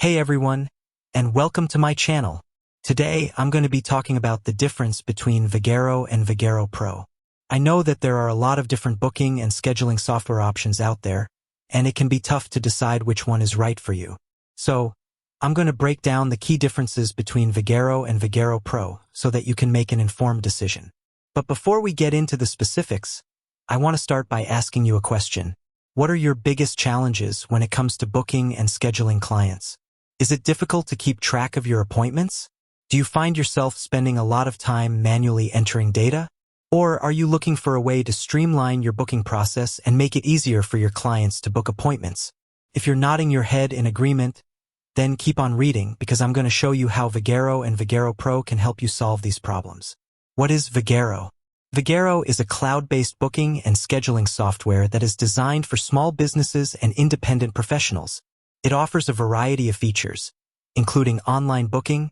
Hey everyone, and welcome to my channel. Today, I'm going to be talking about the difference between Vagaro and Vagaro Pro. I know that there are a lot of different booking and scheduling software options out there, and it can be tough to decide which one is right for you. So, I'm going to break down the key differences between Vagaro and Vagaro Pro so that you can make an informed decision. But before we get into the specifics, I want to start by asking you a question. What are your biggest challenges when it comes to booking and scheduling clients? Is it difficult to keep track of your appointments? Do you find yourself spending a lot of time manually entering data? Or are you looking for a way to streamline your booking process and make it easier for your clients to book appointments? If you're nodding your head in agreement, then keep on reading because I'm going to show you how Vagaro and Vagaro Pro can help you solve these problems. What is Vagaro? Vagaro is a cloud-based booking and scheduling software that is designed for small businesses and independent professionals. It offers a variety of features, including online booking,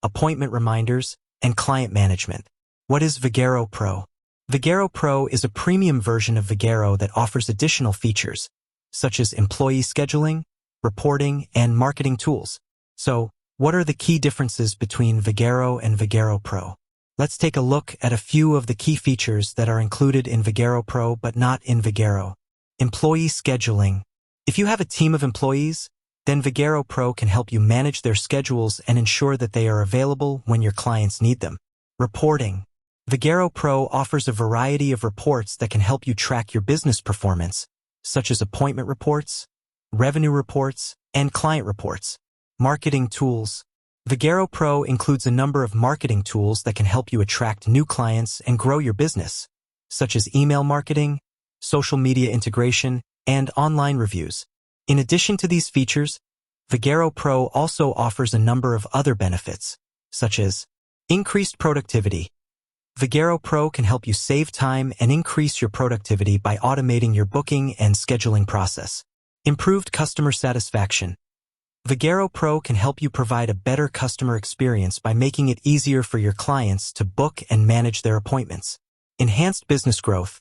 appointment reminders, and client management. What is Vagaro Pro? Vagaro Pro is a premium version of Vagaro that offers additional features, such as employee scheduling, reporting, and marketing tools. So, what are the key differences between Vagaro and Vagaro Pro? Let's take a look at a few of the key features that are included in Vagaro Pro but not in Vagaro. Employee scheduling. If you have a team of employees, then Vagaro Pro can help you manage their schedules and ensure that they are available when your clients need them. Reporting. Vagaro Pro offers a variety of reports that can help you track your business performance, such as appointment reports, revenue reports, and client reports. Marketing tools. Vagaro Pro includes a number of marketing tools that can help you attract new clients and grow your business, such as email marketing, social media integration, and online reviews. In addition to these features, Vagaro Pro also offers a number of other benefits, such as increased productivity. Vagaro Pro can help you save time and increase your productivity by automating your booking and scheduling process. Improved customer satisfaction. Vagaro Pro can help you provide a better customer experience by making it easier for your clients to book and manage their appointments. Enhanced business growth.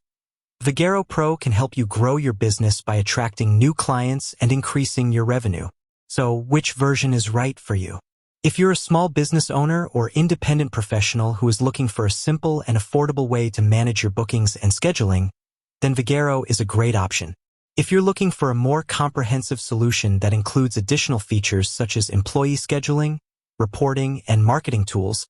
Vagaro Pro can help you grow your business by attracting new clients and increasing your revenue. So, which version is right for you? If you're a small business owner or independent professional who is looking for a simple and affordable way to manage your bookings and scheduling, then Vagaro is a great option. If you're looking for a more comprehensive solution that includes additional features such as employee scheduling, reporting, and marketing tools,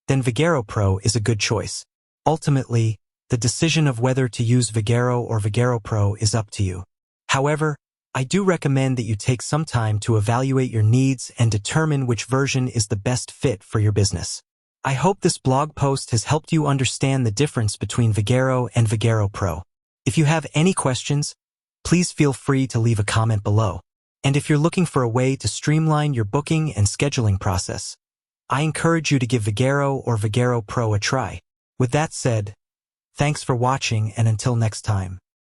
then Vagaro Pro is a good choice. Ultimately, the decision of whether to use Vagaro or Vagaro Pro is up to you. However, I do recommend that you take some time to evaluate your needs and determine which version is the best fit for your business. I hope this blog post has helped you understand the difference between Vagaro and Vagaro Pro. If you have any questions, please feel free to leave a comment below. And if you're looking for a way to streamline your booking and scheduling process, I encourage you to give Vagaro or Vagaro Pro a try. With that said, thanks for watching and until next time.